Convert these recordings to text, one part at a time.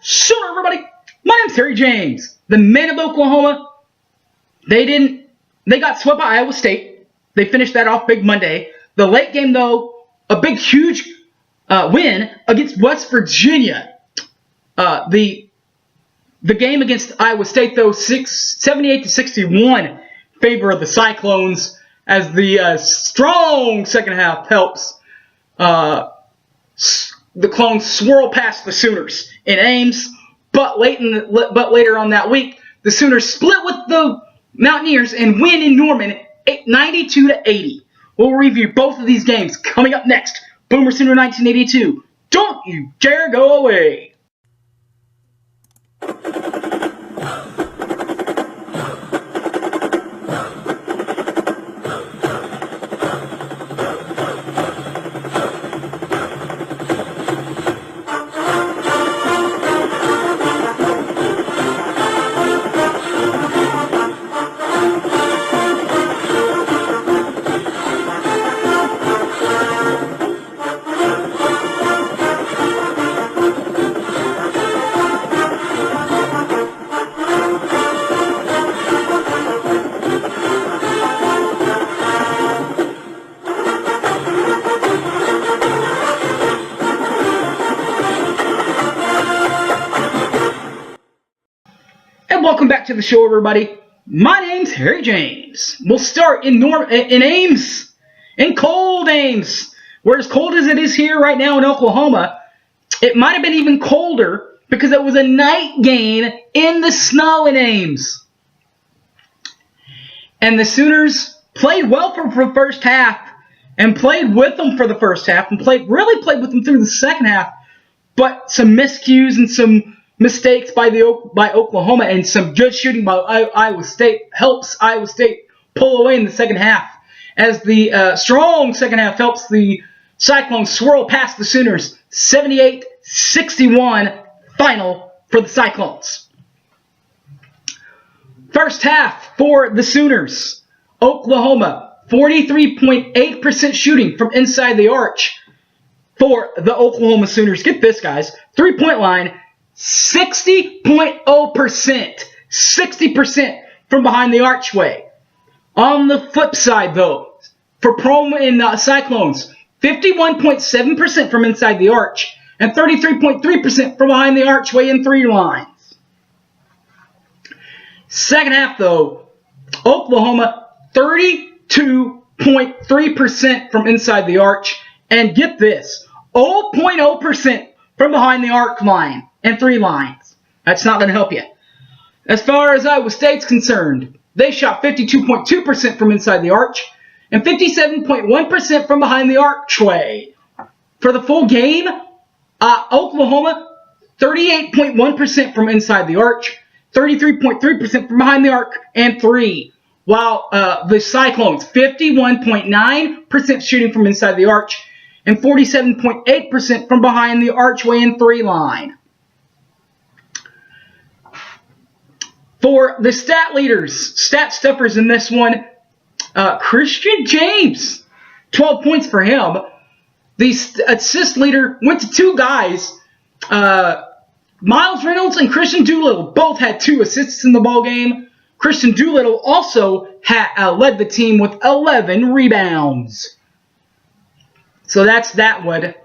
Sure, everybody. My name's Terry James. The men of Oklahoma, they got swept by Iowa State. They finished that off big Monday. The late game, though, a big, huge win against West Virginia. The game against Iowa State, though, 78-61 favor of the Cyclones, as the strong second half helps the Clones swirl past the Sooners in Ames. But later on that week, the Sooners split with the Mountaineers and win in Norman 92-80. We'll review both of these games coming up next. Boomer Sooner 1982. Don't you dare go away. Welcome back to the show, everybody. My name's Harry James. We'll start in Ames, in cold Ames. Where as cold as it is here right now in Oklahoma, it might have been even colder because it was a night game in the snow in Ames. And the Sooners played well for the first half and played with them for the first half and really played with them through the second half. But some miscues and some mistakes by Oklahoma and some good shooting by Iowa State helps Iowa State pull away in the second half, as the strong second half helps the Cyclones swirl past the Sooners. 78-61 final for the Cyclones. First half for the Sooners. Oklahoma, 43.8% shooting from inside the arch for the Oklahoma Sooners. Get this, guys. 3-point line, 60.0%. 60% from behind the archway. On the flip side, though, for Promo and Cyclones, 51.7% from inside the arch and 33.3% from behind the archway in three lines. Second half, though, Oklahoma, 32.3% from inside the arch. And get this, 0.0% from behind the arc line and three lines. That's not going to help you. As far as Iowa State's concerned, they shot 52.2% from inside the arch and 57.1% from behind the archway. For the full game, Oklahoma, 38.1% from inside the arch, 33.3% from behind the arc, and three. While the Cyclones, 51.9% shooting from inside the arch and 47.8% from behind the archway and three line. For the stat leaders, stat stuffers in this one, Christian James, 12 points for him. The assist leader went to two guys. Miles Reynolds and Christian Doolittle both had 2 assists in the ball game. Christian Doolittle also led the team with 11 rebounds. So that's that one.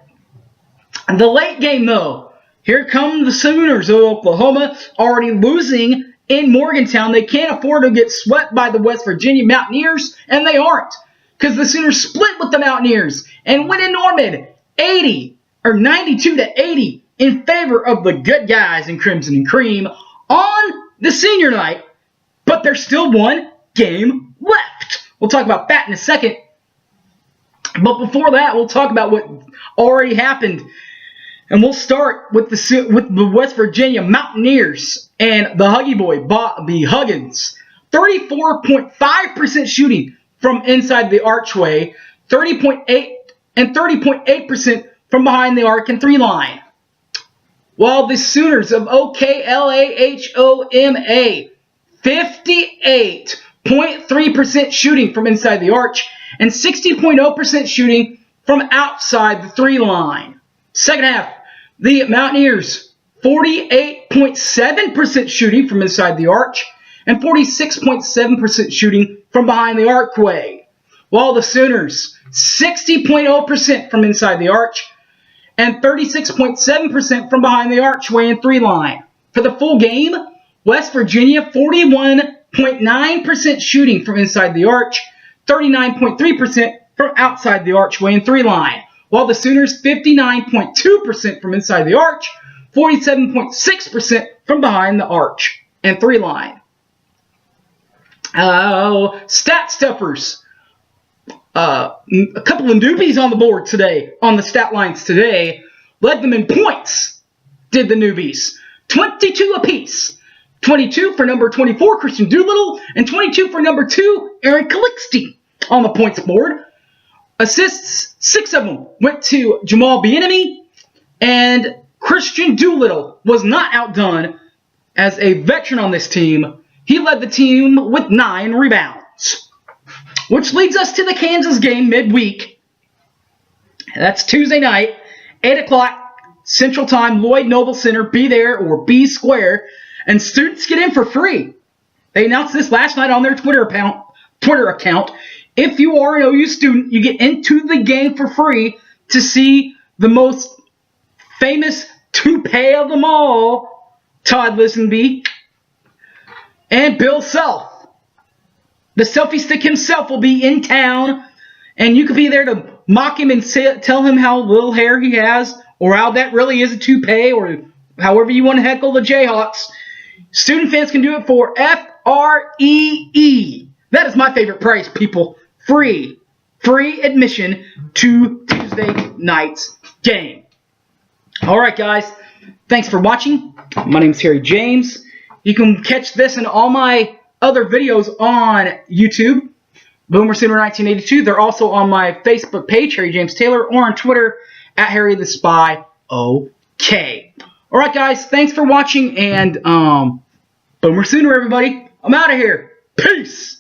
And the late game, though, here come the Sooners of Oklahoma, already losing in Morgantown. They can't afford to get swept by the West Virginia Mountaineers, and they aren't, because the Sooners split with the Mountaineers and win in Norman 92-80 in favor of the good guys in Crimson and Cream on the senior night. But there's still one game left. We'll talk about that in a second. But before that, we'll talk about what already happened. And we'll start with the West Virginia Mountaineers and the Huggy Boy, Bobby Huggins. 34.5% shooting from inside the archway, 30.8% from behind the arc and three line. While the Sooners of OKLAHOMA, 58.3% shooting from inside the arch and 60.0% shooting from outside the three line. Second half, the Mountaineers 48.7% shooting from inside the arch, and 46.7% shooting from behind the archway. While the Sooners, 60.0% from inside the arch, and 36.7% from behind the archway and 3-line. For the full game, West Virginia, 41.9% shooting from inside the arch, 39.3% from outside the archway and 3-line. While the Sooners, 59.2% from inside the arch, 47.6% from behind the arch and 3-line. Stat stuffers. A couple of newbies on the board today, on the stat lines today. Led them in points, did the newbies. 22 apiece. 22 for number 24, Christian Doolittle, and 22 for number 2, Aaron Calixte on the points board. Assists, 6 of them went to Jamal Bieniemy, and Christian Doolittle was not outdone as a veteran on this team. He led the team with 9 rebounds. Which leads us to the Kansas game midweek. That's Tuesday night, 8 o'clock Central Time, Lloyd Noble Center. Be there or be square. And students get in for free. They announced this last night on their Twitter account. If you are an OU student, you get into the game for free to see the most famous toupee of them all, Todd Lisenby, and Bill Self. The selfie stick himself will be in town, and you could be there to mock him and tell him how little hair he has, or how that really is a toupee, or however you want to heckle the Jayhawks. Student fans can do it for FREE. That is my favorite price, people. Free admission to Tuesday night's game. All right, guys. Thanks for watching. My name is Harry James. You can catch this and all my other videos on YouTube, Boomer Sooner 1982. They're also on my Facebook page, Harry James Taylor, or on Twitter at Harry the Spy OK. All right, guys, thanks for watching, and Boomer Sooner, everybody. I'm out of here. Peace.